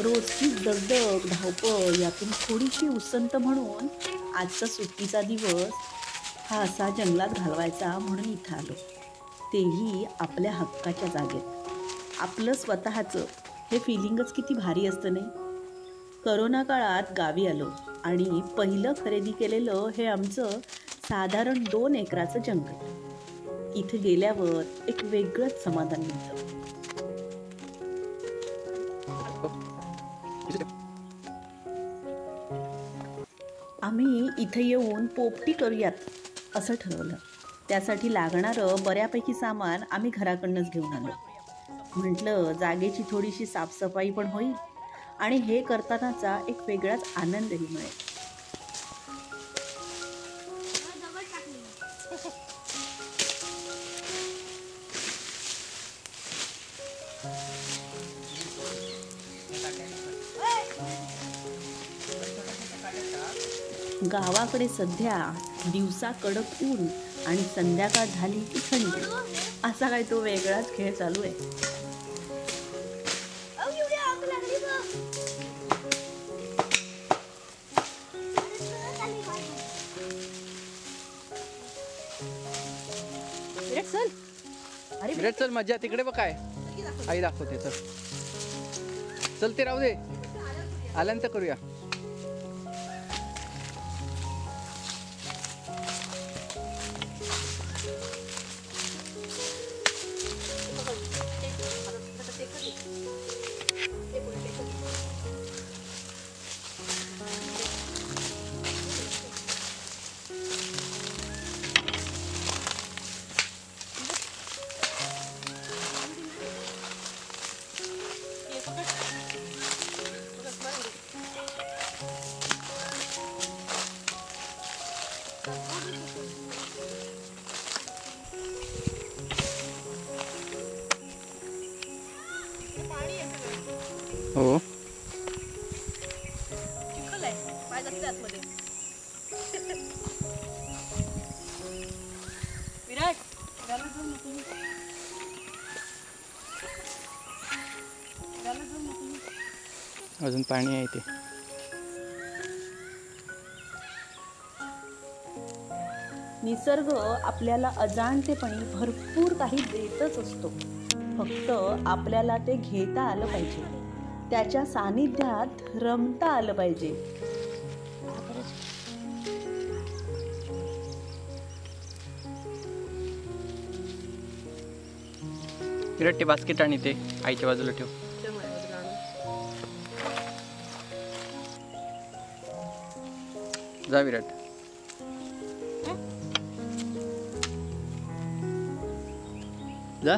रोजची दगदग धावपळ यातून थोडीशी उसंत म्हणून आजचा सुट्टीचा दिवस हा असा जंगलात घालवायचा म्हणून इथं आलो, तेही आपल्या हक्काच्या जागेत. आपलं स्वतःचं हे फिलिंगच किती भारी असतं नाही. करोना काळात गावी आलो आणि पहिलं खरेदी केलेलं हे आमचं साधारण 2 एकराचं जंगल. इथे गेल्यावर एक वेगळंच समाधान मिळतं. आम्ही इथे येऊन पोपटी करूयात असं ठरवलं. त्यासाठी लागणारं बऱ्यापैकी सामान आम्ही घराकडनंच घेऊन आलो. म्हटलं जागेची थोडीशी साफसफाई पण होईल आणि हे करतानाचा एक वेगळाच आनंदही मिळेल. गावाकडे सध्या दिवसा कडक ऊन आणि संध्याकाळ झाली की थंडी, असा काय तो वेगळाच खेळ चालू आहे. विराट चल, मजा तिकडे बघ काय आई दाखवते. चल ते राहू दे, आल्यानंतर करूया. हो चिखल आहे, पाय जातील आतमध्ये. विराट अजून पाणी आहे ते. निसर्ग आपल्याला अजाणतेपणी भरपूर काही देतच असतो. फक्त आपल्याला ते घेता आलं पाहिजे, त्याच्या सानिध्यात रमता आलं पाहिजे. विराट ते बास्केट आणि ते आईच्या बाजूला ठेव. जा विराट. जा.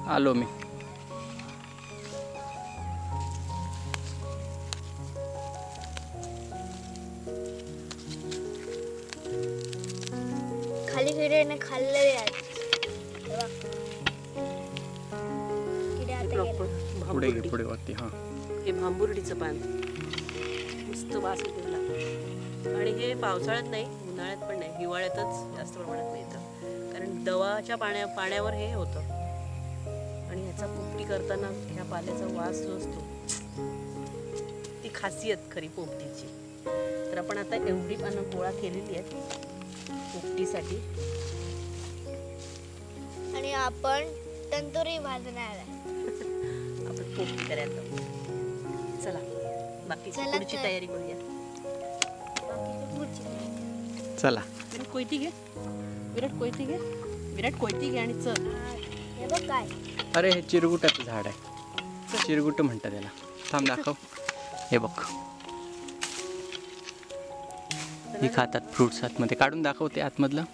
आलो मी. खाली किड्याने खाल्लेले आहेत. पुढे घे, पुढे वरती. हां, हे भांबुर्डीचं पान मस्त वास येतो त्याला. आणि हे पावसाळ्यात नाही, उन्हाळ्यात पण नाही, हिवाळ्यातच जास्त प्रमाणात मिळतं. कारण दवाच्या पाण्यावर हे होतं. आणि ह्याचा पोपटी करताना ह्या पाल्याचा वास जो असतो, ती खासियत खरी पोपटीची. तर आपण आता एवढी पानं गोळा केलेली आहेत पोपटीसाठी. आणि आपण तंदुरी भाजणार आहे. आपण पोपटी करायला चला, बाकी पुढची तयारी करूया. चला. विराट कोयती घे, विराट कोयती घे, विराट कोयती घे आणि चल. हे बघ काय. अरे हे चिरगुटाचं झाड आहे, चिरगुट म्हणतात त्याला. थांब दाखव. हे बघ, हे खातात फ्रुट्स. आतमध्ये काढून दाखवते आतमधलं.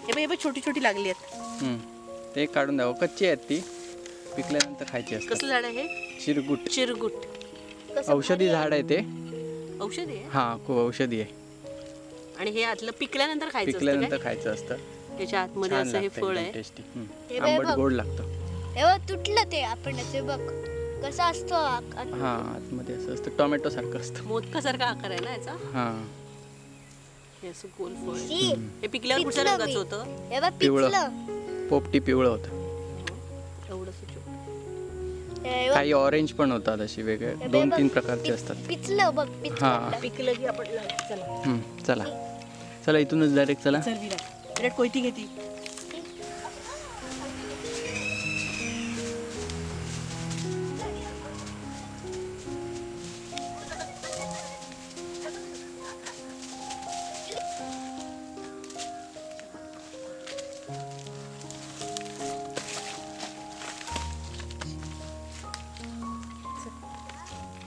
हे बघ छोटी छोटी लागली आहेत. ते काढून दाखव. कच्ची आहेत ती, पिकल्यानंतर खायची असतात. कसं झाड आहे हे? चिरगुट. चिरगुट औषधी झाड आहे ते. औषधी आहे? हा, खूप औषधी आहे. आणि हे आतलं पिकल्यानंतर खायचं असतं. पिकल्यानंतर खायचं असतं. त्याच्या आतमध्ये असं हे फळ आहे. टेस्टी, हे आंबट बघ. गोड लागतं. हे बघ तुटलं ते आपण. ते बघ कसा असतो हा आतमध्ये असं असतं, टोमॅटो सारखं असतं. मोदकासारखा आकार आहे ना याचा. हा हे असं गोल फळ. शी, हे पिकल्यावर कुठच्या पिचलं रंगाचं मी. होतं? हे बघ पिवळं. पिचलं. पोपटी पिवळं होतं. एवढंसं छोटं. हे बघ, काही ऑरेंज पण होतात, अशी वेगळे हे 2-3 बघ, प्रकारचे असतात. पिचलं बघ हा. पिचलं. पिकलं की आपण चला चला चला इथूनच डायरेक्ट चला. चल विराट कोयती घेती.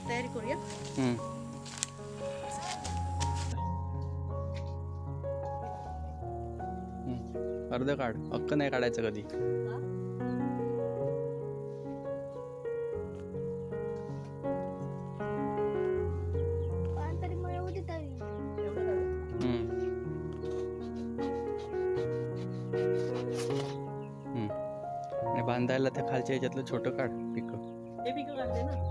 तयारी करूया. हम्म. अर्ध काढ, अक्क नाही काढायचं कधी. तरी मला होती तरी. आणि बांधायला त्या खालच्या ह्याच्यातलं छोटं काढ पिक. हे पिकं काढते ना.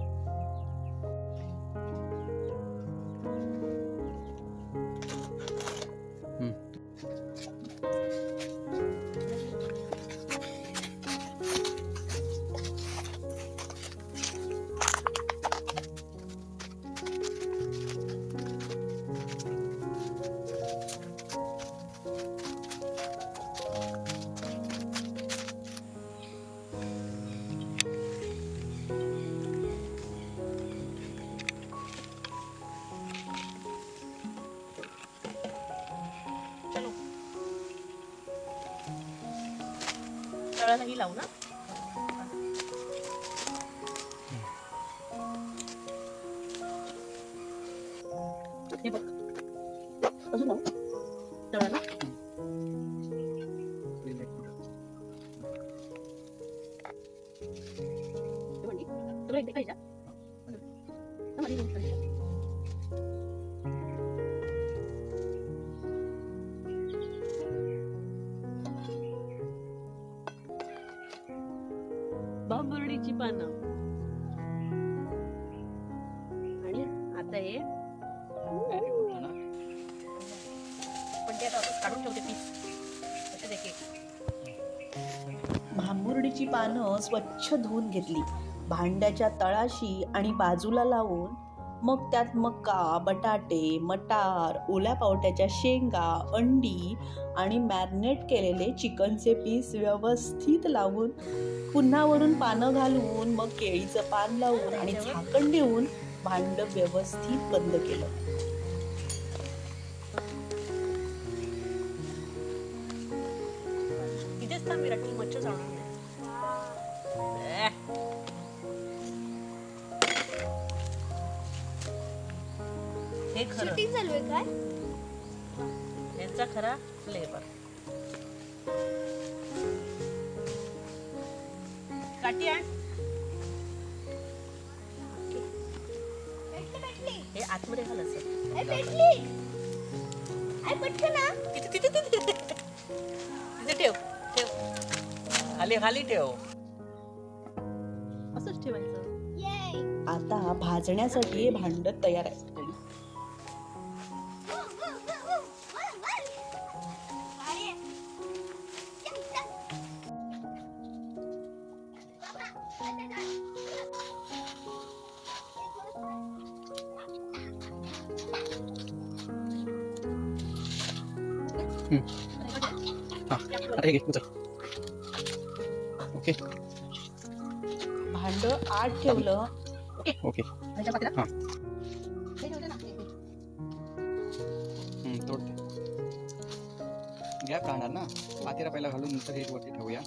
चलो तळालाही लावू ना. हे बघ अजून लावू तळाला. हे म्हणली, तुला इथे खायच्या? हा, माझी दोन खायच्या. बांबुर्डीची पानं आणि आता हे पण ते आता काढून ठेवते पीस. भांबुर्डीची पानं स्वच्छ धुवून घेतली, भांड्याच्या तळाशी आणि बाजूला लावून मग त्यात मका, बटाटे, मटार, ओल्या पावट्याच्या शेंगा, अंडी आणि मॅरिनेट केलेले चिकनचे पीस व्यवस्थित लावून पुन्हा वरून पानं घालून मग केळीचं पान लावून आणि झाकण देऊन भांड व्यवस्थित बंद केलं. इथेच थांब विराट, मच्छर चावणार नाही. हे खरं शूटिंग चालू आहे काय? यांचा खरा फ्लेवर. काठी आण. भेटली. हे आतमध्ये घाल असं. ए, भेटली. आई पटकन ना. तिथे ठेव ठेव. खाली खाली ठेव. असंच ठेवायचं. ये. आता भाजण्यासाठी हे भांड तयार आहे. अरे घे उचल. ओके भांड आत ठेवलं. ओके हां तोडते. गॅप राहणार ना, पातेला पहिला घालून नंतर हे वरती ठेवूया.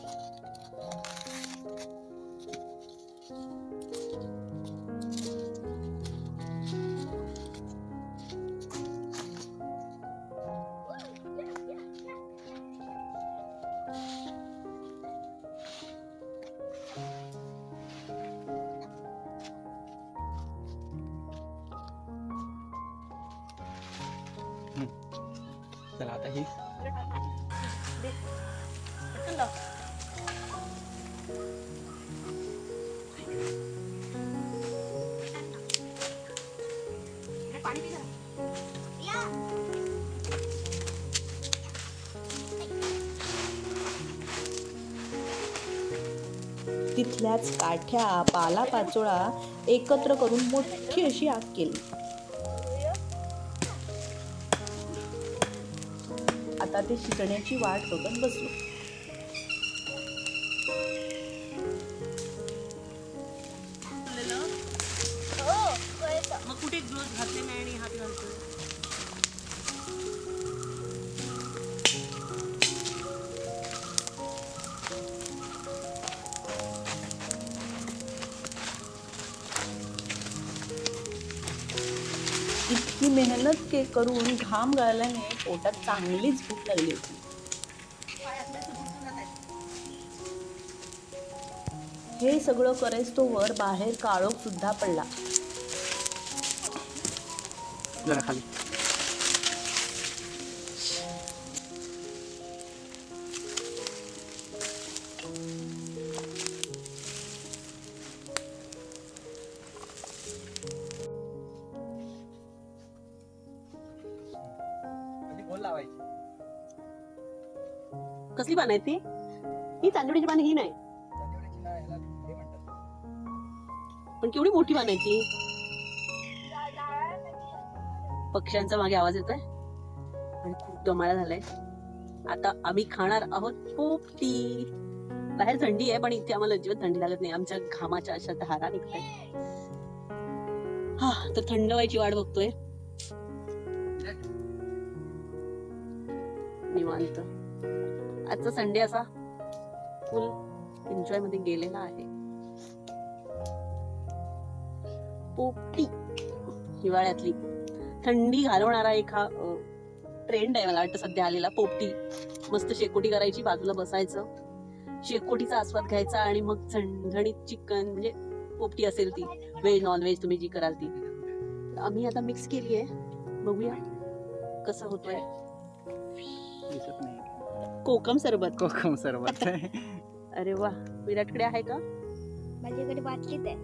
चला आता ही तिथल्याच काठ्या पालापाचोळा एकत्र करून मोठी अशी आग केली. आता ते शिजण्याची वाट बघत बसलो. मग कुठे ग्लोव्ह घातले नाही आणि हात घालतो. इतकी मेहनत करून घाम गाळल्याने पोटात चांगलीच भूक लागली होती. हे सगळं करेस तो वर बाहेर काळोख सुद्धा पडला. जरा खाली. कसली पानं आहेत ती? ही चांदोडीची पानं ही नाही, पण केवढी मोठी पानं आहेत ती. पक्ष्यांचा मागे आवाज येतोय आणि खूप दमाला झालाय. आता आम्ही खाणार आहोत पोपटी. बाहेर थंडी आहे पण इथे आम्हाला अजिबात थंडी लागत नाही. आमच्या घामाच्या अशा धारा निघतायत. हा, तर थंड व्हायची वाट बघतोय. निवांत. आजचा संडे असा फुल एन्जॉय मध्ये गेलेला आहे. पोपटी हिवाळ्यातली थंडी घालवणारा एक हा ट्रेंड आहे मला वाटतं सध्या आलेला. पोपटी. मस्त शेकोटी करायची, बाजूला बसायचं, शेकोटीचा आस्वाद घ्यायचा आणि मग झणझणीत चिकन, म्हणजे पोपटी असेल ती, व्हेज नॉन व्हेज तुम्ही जी कराल ती. आम्ही आता मिक्स केली आहे, बघूया कसं होतंय. कोकम सरबत. कोकम सरबत. अरे वा, विराटकडे आहे का? माझ्याकडे बाटलीत आहे.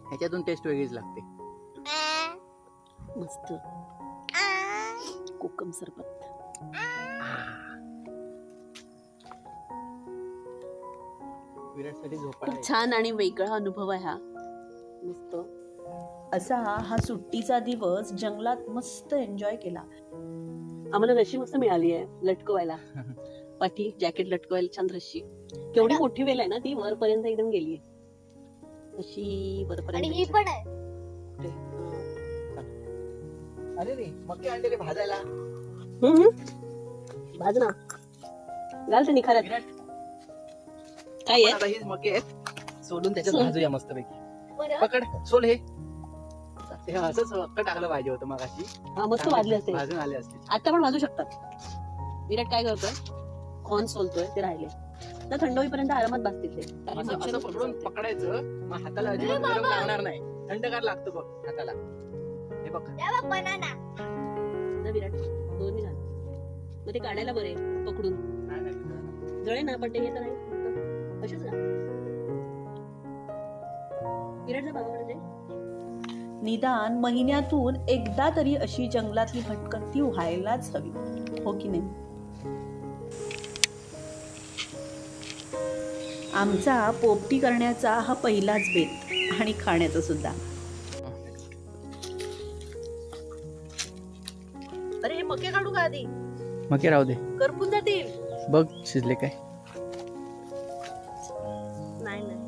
ह्याच्यातून टेस्ट वेगळीच लागते. मस्त कोकम सरबत. विराटसाठी झोपा. खूप छान आणि वेगळा अनुभव आहे हा. मस्त असा हा सुट्टीचा दिवस जंगलात मस्त एन्जॉय केला. आम्हाला रशी मस्त मिळाली आहे लटकवायला. पाठी जॅकेट लटकवायला छान रशी. केवढी मोठी वेल आहे ना ती, वरपर्यंत एकदम गेली अशी आणि वरपर्यंत. ही पण आहे. अरे रे, मक्के आणलेले भाजायला. भाज ना, घाल ते निखाऱ्यात. विराट, काय आहे? आता हीच मक्के आहेत, सोलून त्याच्यात भाजूया मस्त पैकी. बरं. पकड, सोल हे. हे असंच मक्क टाकलं पाहिजे होतं मग अशी. हा, मस्त भाजले असते. भाजून आले असते. आता पण भाजू शकतात. विराट काय करतोय? कॉर्न सोलतोय, ते राहिले तर थंड होईपर्यंत आरामात भाजतील ते. असं पकडून पकडायचं, मग हाताला अजिबात गरम लागणार नाही. थंडगार लागतं बघ हाताला. हे बघ. या बघ बनाना. ना विराट, दोन्ही घाल. मग ते काढायला बरे पकडून. जळे ना, पण ते हे तर नाही असेच ना. विराटचा बाबाकडे दे. निदान महिन्यातून एकदा तरी अशी जंगलातली भटकंती व्हायलाच हवी, हो की नाही? आमचा पोपटी करण्याचा हा पहिलाच बेत आणि खाण्याचा सुद्धा. अरे हे मके काढू का आधी? मक्के राहू दे, करपून जातील. बघ शिजले काय. नाही नाही,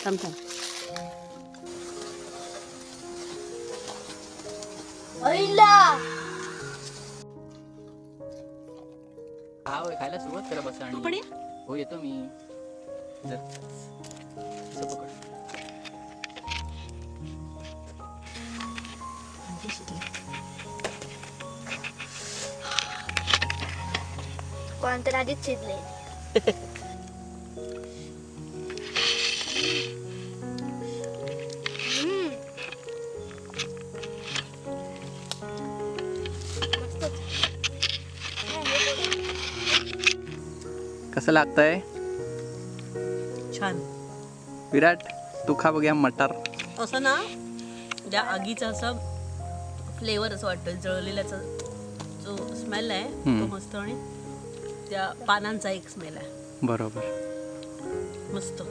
थांब थांब. अहिला. हा होय, खायला सुरुवात करा बसा. तू पण आणि ये. हो येतो मी. जर असं पकड. कोणतं आधीच शिजले. कसं लागतंय छान. विराट? तू खा बघूया मटार. असं ना त्या आगीचा असा फ्लेवर असं वाटतं, जळलेल्याचा जो स्मेल आहे तो मस्त, आणि त्या पानांचा एक स्मेल आहे बरोबर. मस्त,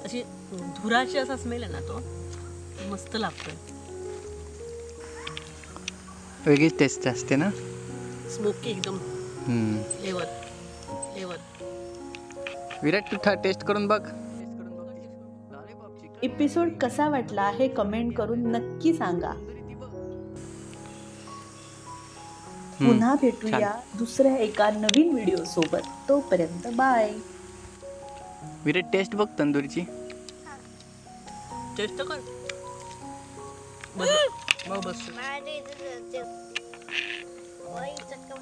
अशी धुराची असा स्मेल आहे ना तो मस्त लागतोय. वेगळीच टेस्ट असते ना. स्मोकी एकदम हम्म. Flavour flavour. विराट तू टेस्ट करून बघ. एपिसोड कसा वाटला हे कमेंट करून नक्की सांगा. पुन्हा भेटूया दुसऱ्या एका नवीन व्हिडिओ सोबत. तोपर्यंत बाय. विराट टेस्ट बघ तंदुरीची. टेस्ट कर बस. माझ्या इथे चटका